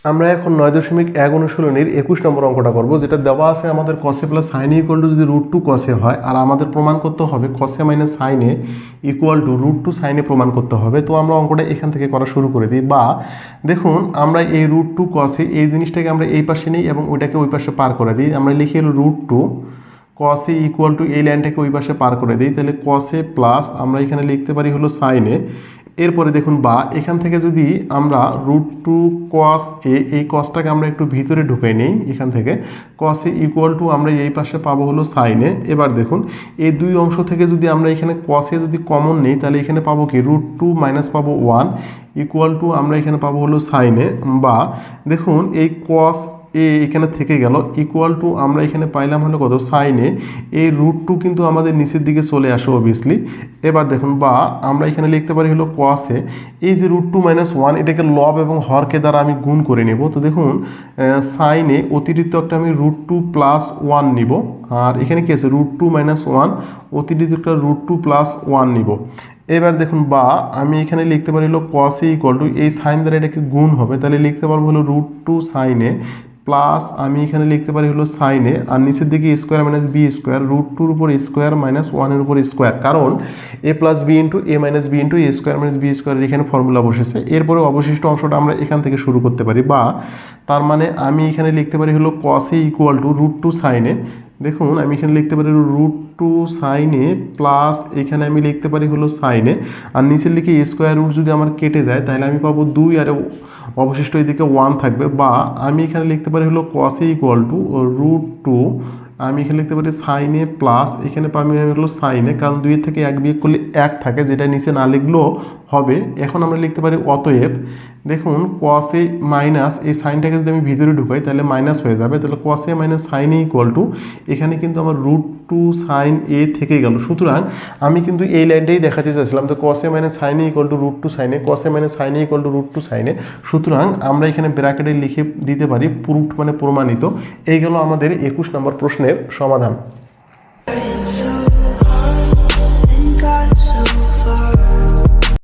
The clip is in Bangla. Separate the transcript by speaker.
Speaker 1: আমরা এখন 9.1 অনুশীলনীর 21 নম্বর অঙ্কটা করব, যেটা দেওয়া আছে আমাদের কসে প্লাস সাইনে ইকুয়াল টু যদি √2 কসে হয়, আর আমাদের প্রমাণ করতে হবে কসে মাইনাস সাইনে ইকুয়াল টু √2 সাইনে প্রমাণ করতে হবে। তো আমরা অঙ্কটা এখান থেকে করা শুরু করে দিই। বা দেখুন, আমরা এই √2 কসে এই জিনিসটাকে আমরা এই পাশে নিই এবং ওইটাকে ওই পাশে পার করে দিই। আমরা লিখে এলো √2 কসে ইকুয়াল টু এই লাইনটাকে ওই পাশে পার করে দিই, তাহলে কসে প্লাস আমরা এখানে লিখতে পারি হলো সাইনে। এরপরে দেখুন, বা এখান থেকে যদি আমরা √2 কস এ এই কসটাকে আমরা একটু ভিতরে ঢুকাই নিই, এখান থেকে কসে ইকুয়াল টু আমরা এই পাশে পাবো হলো সাইনে। এবার দেখুন, এই দুই অংশ থেকে যদি আমরা এখানে কসে যদি কমন নিই, তাহলে এখানে পাবো কি √2 মাইনাস পাবো 1 ইকুয়াল টু আমরা এখানে পাবো হলো সাইনে। বা দেখুন, এই কস এ এখানে থেকে গেল ইকুয়াল টু আমরা এখানে পাইলাম হলো কত সাইনে। এই √2 কিন্তু আমাদের নিচের দিকে চলে আসে অবভিয়াসলি। এবার দেখুন, বা আমরা এখানে লিখতে পারি হলো কসে এই যে √2 মাইনাস 1 এটাকে লব এবং হরকে দ্বারা আমি গুণ করে নেব। তো দেখুন, সাইনে অতিরিক্ত একটা আমি √2 প্লাস 1 নিব, আর এখানে কি আছে √2 মাইনাস 1 অতিরিক্ত একটা √2 প্লাস 1 নিব। এবার দেখুন, বা আমি এখানে লিখতে পারি হলো কসে ইকুয়াল টু এই সাইন দ্বারা এটাকে গুণ হবে, তাহলে লিখতে পারবো হলো √2 সাইনে প্লাস আমি এখানে লিখতে পারি হলো সাইনে, আর নিচের দিকে স্কোয়ার মাইনাস বি স্কোয়ার √2-র উপর স্কোয়ার মাইনাস 1-এর উপর স্কোয়ার, কারণ এ প্লাস বি ইন্টু এ মাইনাস বি ইন্টু এ স্কোয়ার মাইনাস বি স্কোয়ারের এখানে ফর্মুলা বসেছে। এরপরে অবশিষ্ট অংশটা আমরা এখান থেকে শুরু করতে পারি। বা তার মানে আমি এখানে লিখতে পারি হলো কসে ইকুয়াল টু √2 সাইনে। দেখুন, আমি এখানে লিখতে পারি √2 সাইনে প্লাস এখানে আমি লিখতে পারি হলো সাইনে, আর নিচের দিকে স্কোয়ার রুট যদি আমার কেটে যায় তাহলে আমি পাবো 2, আর অবশিষ্ট এদিকে 1 থাকবে। বা আমি এখানে লিখতে পারি হলো কসে ইকুয়াল টু √2 আমি এখানে লিখতে পারি সাইনে প্লাস এখানে পাবো হলো সাইনে, কারণ 2 থেকে 1 বিয়োগ করলে 1 থাকে, যেটা নিচে না লিখলেও হবে। এখন আমরা লিখতে পারি অতএব দেখুন কসে মাইনাস এই সাইনটাকে যদি আমি ভিতরে ঢুকাই তাহলে মাইনাস হয়ে যাবে, তাহলে কসে মাইনাস সাইনে ইকুয়াল টু এখানে কিন্তু আমার √2 সাইন এ থেকে গেল। সুতরাং আমি কিন্তু এই লাইনটাই দেখাতে চাইছিলাম, তো কসে মাইনাস সাইনে ইকুয়াল টু √2 সাইনে, কসে মাইনাস সাইনে ইকুয়াল টু √2 সাইনে। সুতরাং আমরা এখানে ব্র্যাকেটে লিখে দিতে পারি প্রুফড মানে প্রমাণিত। এই গেল আমাদের 21 নম্বর প্রশ্নের সমাধান।